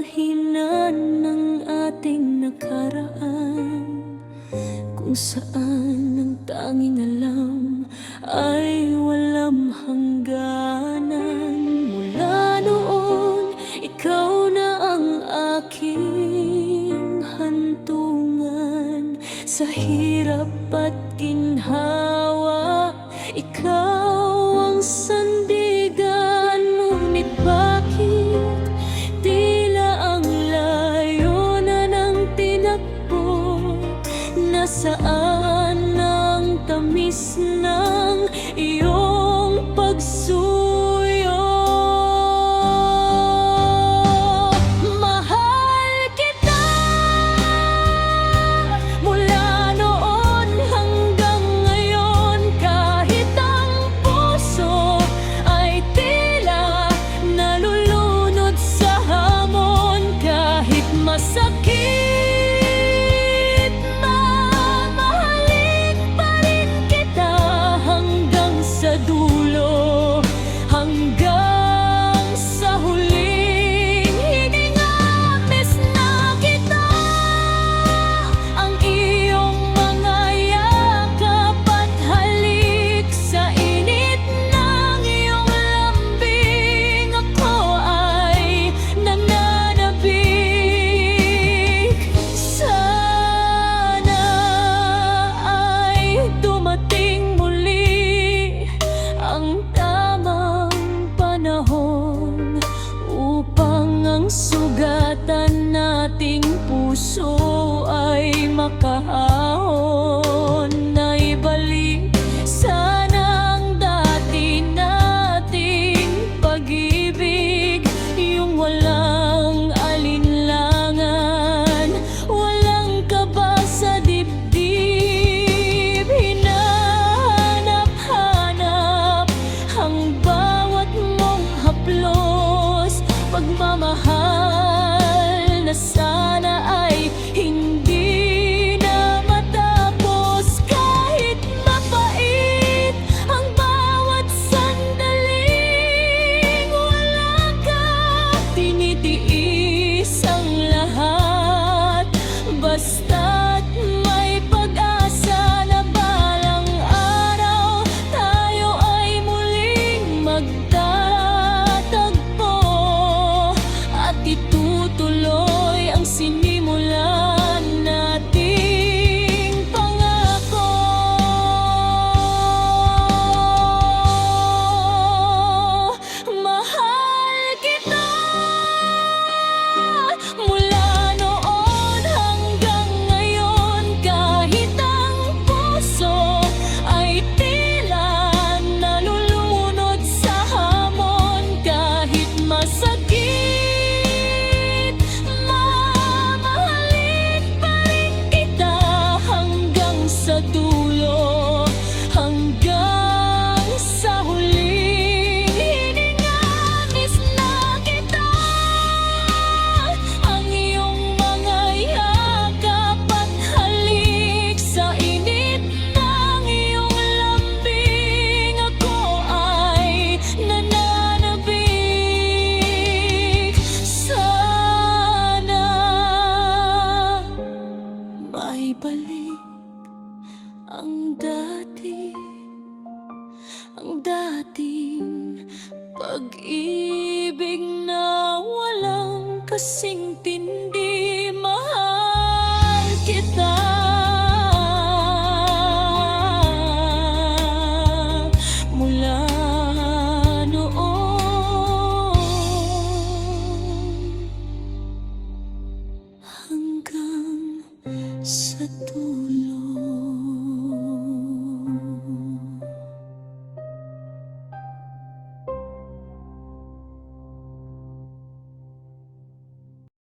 kahinan ng ating nakaraan, kung saan ang tanging alam ay walang hangganan. Mula noon, ikaw na ang aking hantungan. Sa hirap at ginhawa, ikaw ang sandigan. Ngunit bakit tila ang layo na ng tinakbo? Nasaan ang tamis ng iyong pagsuyo? Mahal kita mula noon hanggang ngayon, kahit ang puso ay tila nalulunod sa hamon. Kahit masakit, dulo hanggang sa huling hininga. Miss na kita, ang iyong mga yakap at halik. Sa init ng iyong lambing, ako ay nananabik. Sana ay dumating ang tamang panahon upang ang sugatan nating puso ay makahahon. Naibalik sana ang dati nating pag-ibig, yung walang alinlangan, walang kaba sa dibdib. Hinahanap-hanap ang bawat mong haplos, pagmamahal na sana ay hindi na matapos. Kahit mapait ang bawat sandaling wala ka, tinitiis ang lahat. Basta't may pag-asa na balang araw tayo ay muling magtatagpo at itutuloy ang sinimulan nating pangako. Mahal kita mula noon hanggang ngayon, kahit ang puso ay tila nalulunod sa hamon. Kahit masakit, mamahalin pa rin kita hanggang sa dulo, hanggang sa huling hininga. Miss na kita, ang iyong mga yakap at halik. Sa init ng iyong lambing, ako ay nananabik. Sana maibalik ang dating pag-ibig na walang kasing tindi. Mahal kita mula noon hanggang sa dulo.